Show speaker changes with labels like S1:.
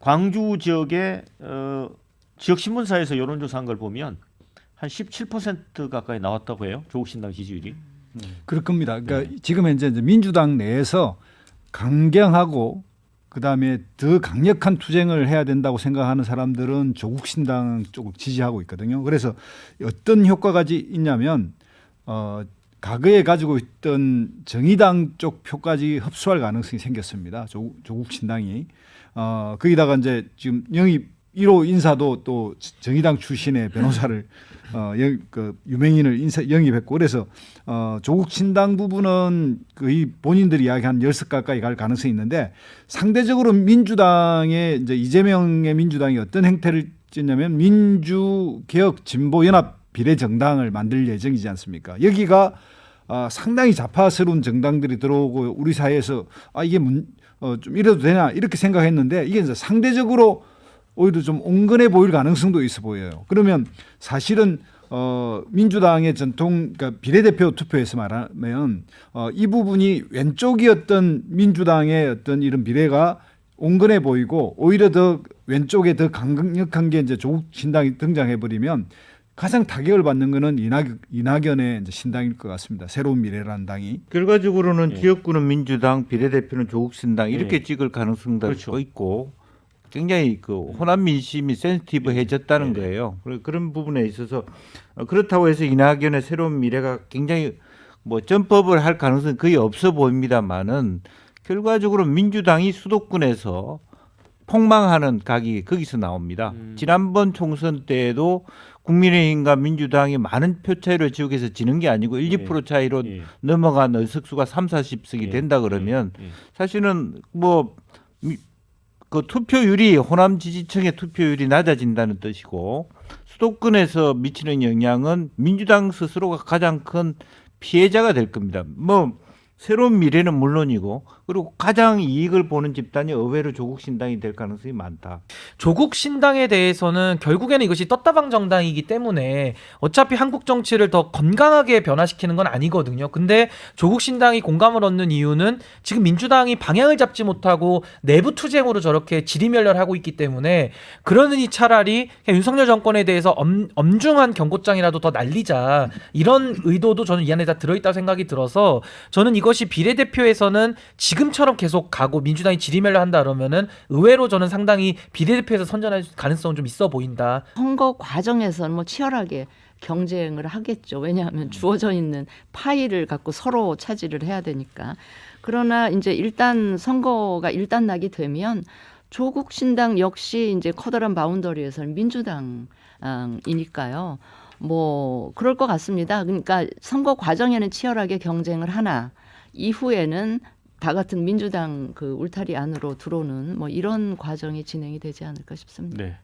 S1: 광주 지역의 지역 신문사에서 여론조사한 걸 보면 한 17% 가까이 나왔다고 해요. 조국 신당 지지율이.
S2: 그럴 겁니다. 그러니까 지금 현재 이제 민주당 내에서 강경하고 그다음에 더 강력한 투쟁을 해야 된다고 생각하는 사람들은 조국 신당 쪽을 지지하고 있거든요. 그래서 어떤 효과가 있냐면 과거에 가지고 있던 정의당 쪽 표까지 흡수할 가능성이 생겼습니다. 조국 신당이 거기다가 이제 지금 영입 1호 인사도 또 정의당 출신의 변호사를 그 유명인을 영입했고 그래서 조국 신당 부분은 거의 본인들이 이야기한 10석 가까이 갈 가능성이 있는데 상대적으로 민주당의 이제 이재명의 민주당이 어떤 행태를 찢냐면 민주개혁 진보연합 비례정당을 만들 예정이지 않습니까? 여기가 상당히 좌파스러운 정당들이 들어오고 우리 사회에서 이게 좀 이래도 되나 이렇게 생각했는데 이게 이제 상대적으로 오히려 좀 온건해 보일 가능성도 있어 보여요. 그러면 사실은 민주당의 전통 그러니까 비례대표 투표에서 말하면 이 부분이 왼쪽이었던 민주당의 어떤 이런 비례가 온건해 보이고 오히려 더 왼쪽에 더 강력한 게 이제 조국 신당이 등장해 버리면 가장 타격을 받는 거는 이낙연의 이제 신당일 것 같습니다. 새로운 미래라는 당이.
S3: 결과적으로는 지역구는 민주당, 비례대표는 조국 신당 이렇게 찍을 가능성도
S1: 그렇죠.
S3: 있고 굉장히 그 호남 민심이 센시티브해졌다는 거예요. 그런 부분에 있어서 그렇다고 해서 이낙연의 새로운 미래가 굉장히 뭐 점프업을 할 가능성은 거의 없어 보입니다만은 결과적으로 민주당이 수도권에서 폭망하는 각이 거기서 나옵니다. 지난번 총선 때에도 국민의힘과 민주당이 많은 표 차이로 지역에서 지는 게 아니고 1, 2% 차이로 넘어간 의석수가 3, 40석이 된다 그러면 사실은 뭐 그 투표율이 호남 지지층의 투표율이 낮아진다는 뜻이고 수도권에서 미치는 영향은 민주당 스스로가 가장 큰 피해자가 될 겁니다. 뭐 새로운 미래는 물론이고 그리고 가장 이익을 보는 집단이 의외로 조국 신당이 될 가능성이 많다.
S4: 조국 신당에 대해서는 결국에는 이것이 떴다방 정당이기 때문에 어차피 한국 정치를 더 건강하게 변화시키는 건 아니거든요. 근데 조국 신당이 공감을 얻는 이유는 지금 민주당이 방향을 잡지 못하고 내부 투쟁으로 저렇게 지리멸렬하고 있기 때문에 그러느니 차라리 그냥 윤석열 정권에 대해서 엄중한 경고장이라도 더 날리자 이런 의도도 저는 이 안에 다 들어있다고 생각이 들어서 저는 이것이 비례대표에서는 지금처럼 계속 가고 민주당이 지리멸렬한다 그러면은 의외로 저는 상당히 비례대표에서 선전할 가능성은 좀 있어 보인다.
S5: 선거 과정에서는 뭐 치열하게 경쟁을 하겠죠. 왜냐하면 주어져 있는 파일을 갖고 서로 차지를 해야 되니까. 그러나 이제 일단 선거가 일단락이 되면 조국 신당 역시 이제 커다란 바운더리에서는 민주당이니까요. 뭐 그럴 것 같습니다. 그러니까 선거 과정에는 치열하게 경쟁을 하나 이후에는 다 같은 민주당 그 울타리 안으로 들어오는 뭐 이런 과정이 진행이 되지 않을까 싶습니다.
S1: 네.